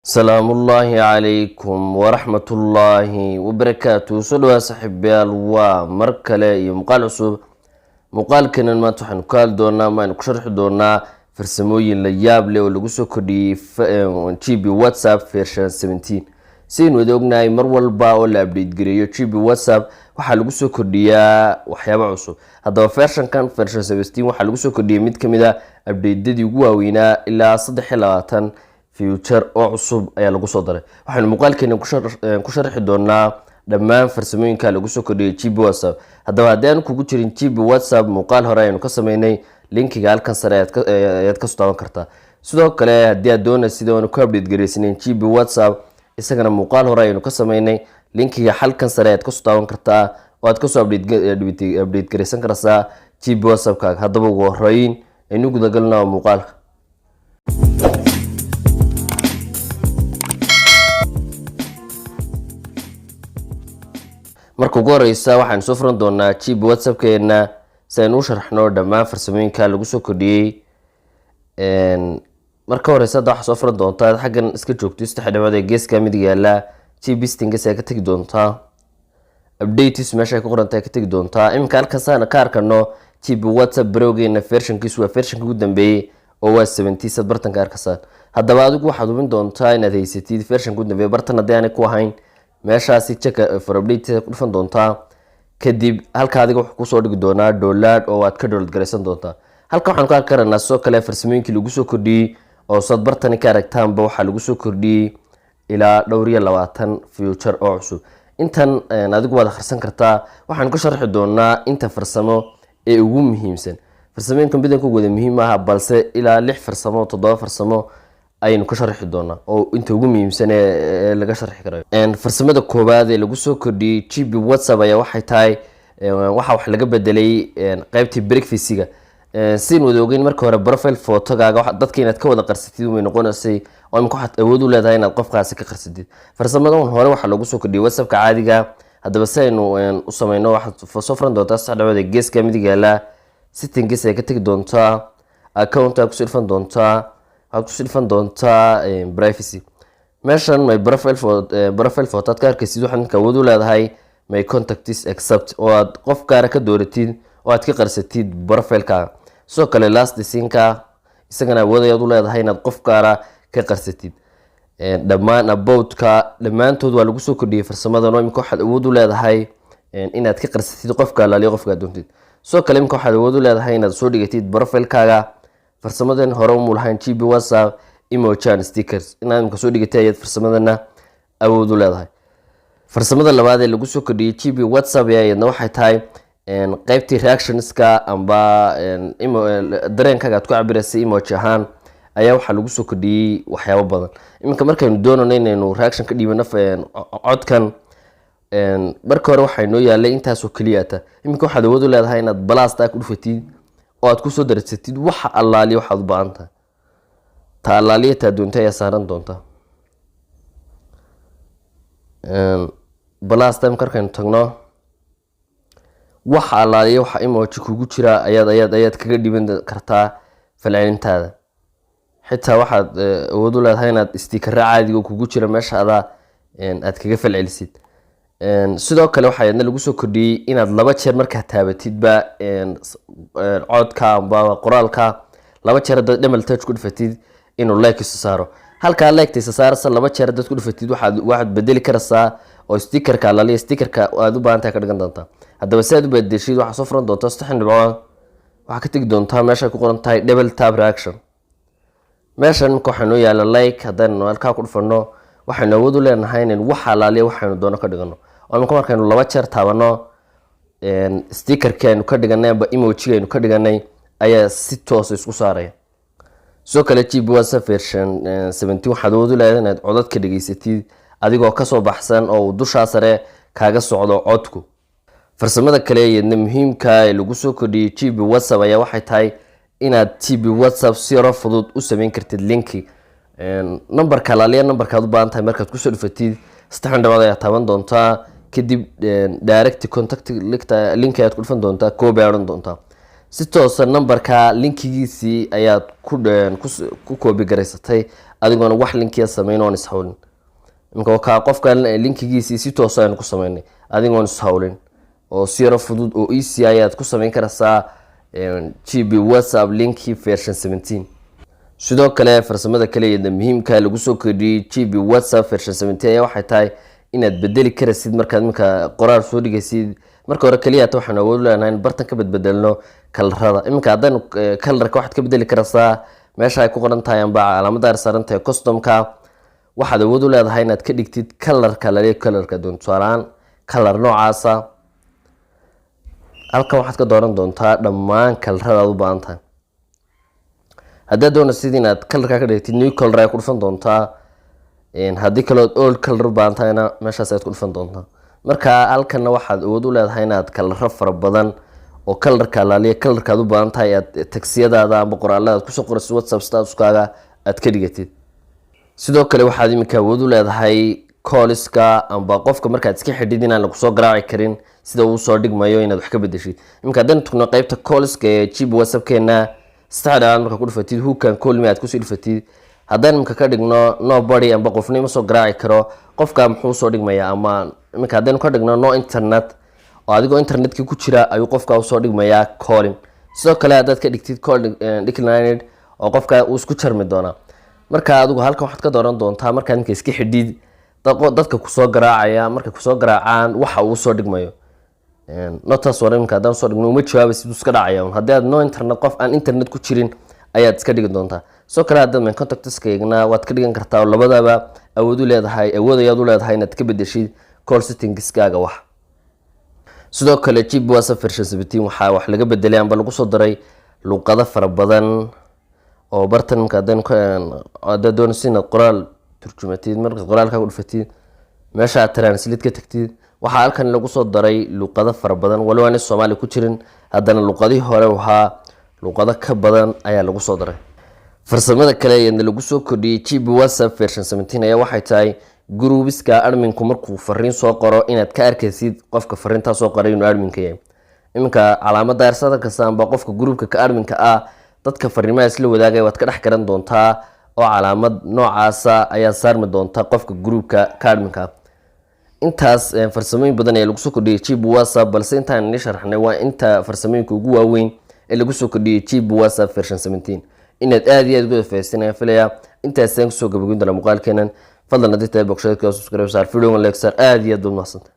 السلام الله عليكم ورحمة الله وبركاته. سلوى صاحب ومركلة مقال عصوب مقال كنا ما تحن قال دونا ما نكشرح دونا فرسموي اللياب لي ولقصو كدي تشيبي واتساب فيرشن 17 سين ودوغنا مرول با ولا ابديت جريو تشيبي واتساب waxa lagu soo kordhiyaa waxyaabo cusub hadaba version 17 waxa lagu soo kordhiyay mid kamida update-dadii ugu waaweynaa ilaa 23 future oo cusub ayaa lagu soo daray waxaan muuqaalkeena ku sharxi doonaa dhammaan farsamooyinka lagu soo kordhiyay GB WhatsApp hadaba hadaan kugu jirin GB WhatsApp muuqaal hore aynu ka sameynay linkiga halkan sare ayaad ka soo taaban kartaa sidoo kale hadii aad doonaysid sida aan ku update gareysnayn GB WhatsApp isagana muuqaal hore aynu ka sameynay linkiga halkan sare ayaad ka soo taaban kartaa oo aad ka soo update gareysan kartaa GB WhatsApp ka hadaba ugu horeyn aynu guda galnaa muuqaalka marka ugu horeysa waxaan soo furan doonaa GB WhatsApp keena si aynu u sharxno dhammaan farsamooyinka lagu soo kordhiyay marka horeysa waxa soo furan doontaa xaggan iska joogto istixdaamada geeska mid yaala GB stingas ay ka tagi doontaa updates meesha ay ku qoran tahay ka tagi doontaa imka halkan saana ka arkano GB WhatsApp browgeena version-kiisu waa version-ka ugu dambeeyay oo waa 70 bartanka arkasaan hadaba adigu waxaad hubin doontaa inaad haysatid version-ka ugu dambeeyay bartan hadii aan ku ahayn meeshaasi check for update ku dhufan doontaa kadib halka adiga wax ku soo dhigi doonaa download oo aad ka download gareysan doontaa halka waxaan ku arki karanaa soo kale farsamooyinkii lagu soo kordhiyay oo sad bartan ka aragtaanba waxa lagu soo kordhiyay ilaa dhowr iyo 20 future oo cusub intan adigu waad akhrisan kartaa waxaan ku sharxi doonaa inta farsamo ee ugu muhiimsan farsamooyinka bidanku wada muhiim ah balse ilaa 6 farsamo 7 farsamo aynu ka sharxi doonaa oo inta ugu muhiimsan ee laga sharxi karo farsamada koobaad ee lagu soo kordhiyay GB WhatsApp ayaa waxay tahay waxa wax laga bedelay qaybtii breakfast-ga siin wada ogeyn marka hore profile photo-gaaga dadka inaad ka wada qarsatid way noqonaysay oo imka waxaad awood u leedahay inaad qofkaasi ka qarsatid farsamadan hore waxa lagu soo kordhiyay WhatsApp-ka caadiga hadaba si aynu u sameeyno waxa soo furan doontaa saxdhawada geeska mid yaala settings ay ka tagi doontaa account-ka ku sirfan doontaa aad ku silfan doontaa privacy meeshan my profile photo ka arkaysid waxaan ka wada leedahay my contacts accept oo aad qof gaar ka dooratid oo aad ka qarsatid profile-ka soo kale last sync-ka isagana wadaad u leedahay inaad qof gaar ka qarsatid dhammaan about-ka dhamaantood waa lagu soo kordhiyay farsamadan oo imka waxaad awood u leedahay inaad ka qarsatid qofka laaliyo qofka doontid soo kale imka waxaad awood u leedahay inaad soo dhigatid profile-kaaga farsamadan hore u mulhayn GB WhatsApp emoji and stickers inaad imka soo dhigatay ayad farsamadana awood u leedahay farsamada labaad ee lagu soo kordhiyay GB WhatsApp ayadna waxay tahay qaybtii reactions-ka amba dareenkaaga aad ku cabiraysay emoji ahaan ayaa waxa lagu soo kordhiyay waxyaabo badan imka markaynu doonayno inaynu reaction ka dhiibano codkan marka hore waxay noo yaalay intaas oo kaliya ta imka waxaad awood u leedahay inaad blast ku dhufatid oo aad ku soo darsatid waxa allaaliyo waxaad u baahan tahay ta allaaliyo ta doonta ayaa saaran doonta blast time karkan tagno waxa allaaliyo waxa emoji kugu jira ayaad kaga dhiban kartaa falcelintaada xitaa waxaad awood u leedahay inaad sticker caadiga kugu jira meesha aad kaga falcelisid sidoo kale waxa ayadna lagu soo kordhiyay inaad laba jeer marka taabatid ba codka amba qoraalka laba jeer dad double touch ku dhufatid inuu like isu saaro halka like isu saarsa laba jeer dad ku dhufatid waxaad bedeli kartaa oo sticker-ka la sticker-ka aad u baahan tahay ka dhigan doontaa hadaba si aad u bedeshid waxa soo furan doontaa saxan dhibco waxa ka tagi doontaa meesha ku qoran tahay double tap reaction meeshan waxa noo yaala like hadaan halka ku dhufano waxaan awood u leenahay in waxa laaliyo waxaanu doono ka dhigano oo markaynu laba jeer taabano sticker-keenu ka dhiganay aba emoji-geenu ka dhiganay ayaa si toos isku saaraya soo kale GB WhatsApp version 17 waxaad awood u leedahay inaad codad ka dhageysatid adigoo ka soo baxsan oo dusha sare kaaga socdo codku farsamada kale ee muhiimka ah ee lagu soo kordhiyay GB WhatsApp ayaa waxay tahay inaad GB WhatsApp si fudud u sameyn kartid linki numberka laaliya numberkaad u baahan tahay markaad ku soo dhufatid saxan dhawaad ayaa taaban doontaa kadib direct contact link ayaad ku dhufan doontaa koob ay oran doontaa si toosa numberka linkigiisii ayaad ku koobi garaysatay adigoona wax linkiya sameyn oon ishawlin. iminka ka qofka linkigiisii si toosa ayaan ku sameynay adigoon ishawlin oo si yar fudud oo easy ayaad ku sameyn kartaa GB WhatsApp linki version 17. sidoo kale farsamada kale ee muhiimka lagu soo kordhiyay GB WhatsApp version 17 ayaa waxay tahay inaad bedeli karaysid markaad iminka qoraal soo dhigaysid. marka hore kaliya waxaan awood leenahay bartan ka bedbedelno kalarada. iminka hadan kalarka waxaad ka bedeli karaysaa meesha ay ku qoran tahay amba calaamada saaran tahay customka. waxaad awood u leedahay inaad ka dhigtid kalarka la leeyahay kalarka doontaan kalar noocaasa. halkan waxaad ka dooran doontaa dhammaan kalarada aad u baahan tahay. haddaad doonaysid inaad kalarka ka dhigtid new color ay ku dhufan doontaa. haddii kale old color u baahan tahayna meeshaas aad ku dhufan doontaa. marka halkanna waxaad awood u leedahay inaad kalaro fara badan oo kalarka la leeyahay kalarka aad u baahan tahay aad tagsiyadaada amba qoraalada ku soo qoraysid WhatsApp statuskaaga aad ka dhigatid. sidoo kale waxaad iminka awood u leedahay callska amba qofka markaad iska xidhid inaan lagu soo garaaci karin sida uu soo dhigmayo inaad wax ka bedeshid. iminka haddaan tugno qaybta callska ee GB WhatsApp keena saxda marka ku dhufatid who can call me aad ku soo dhufatid. haddaan iminka ka dhigno nobody amba qofnimo soo garaaci karo qofka muxuu soo dhigmaya ama iminka haddaan ka dhigno no internet oo adigoo internetka ku jira ayuu qofka u soo dhigmaya calling. sidoo kale haddaad ka dhigtid call declined oo qofka uu isku jarmi doona. marka adigu halkan waxaad ka dooran doontaa markaad iminka iska xidhid dadka ku soo garaacaya marka ku soo garaacaan waxa uu soo dhigmayo. notaas war iminka haddaan soo dhigno uma jawaabaysid iska dhacaya. haddii aad no internet qof aan internet ku jirin ayaad iska dhigi doontaa. sidoo kale haddaad main contactskayagna waad ka dhigan kartaa labadaba awood u leedahay ayaad u leedahay inaad ka bedeshid call settingskaaga wax. sidoo kale GB WhatsApp version 17 waxaa wax laga bedelay amba lagu soo daray luqado fara badan oo bartanka haddaad doonaysid inaad qoraal turjumatid marka qoraalka ku dhufatid meesha aad translate ka tagtid waxaa halkan lagu soo daray luqado fara badan wali aan Soomaali ku jirin haddana luqadii hore waxa luqado ka badan ayaa lagu soo daray. farsamada kale ee lagu soo kordhiyay GB WhatsApp version 17 ayaa waxay tahay groupiska adminku markuu fariin soo qoro inaad ka arkaysid qofka fariinta soo qoray inuu adminka yahay. iminka calaamada ersada ka saamba qofka groupka ka adminka dadka fariimaha isla wadaagay waad ka dhex garan doontaa oo calaamad noocaasa ayaa saarmi doonta qofka groupka ka adminka. intaas farsamooyin badan ee lagu soo kordhiyay GB WhatsApp balse intaan sharaxnay waa inta farsamooyinka ugu waaweyn ee lagu soo kordhiyay GB WhatsApp version 17. inaad aad iyo aad uga faa'iideysanayaan filaya intaas aan soo gabagabin doona muuqaalkeenan. fadlan hadii tahay boqoshada subscribe saar video like saar aad iyo aad u mahadsantahay.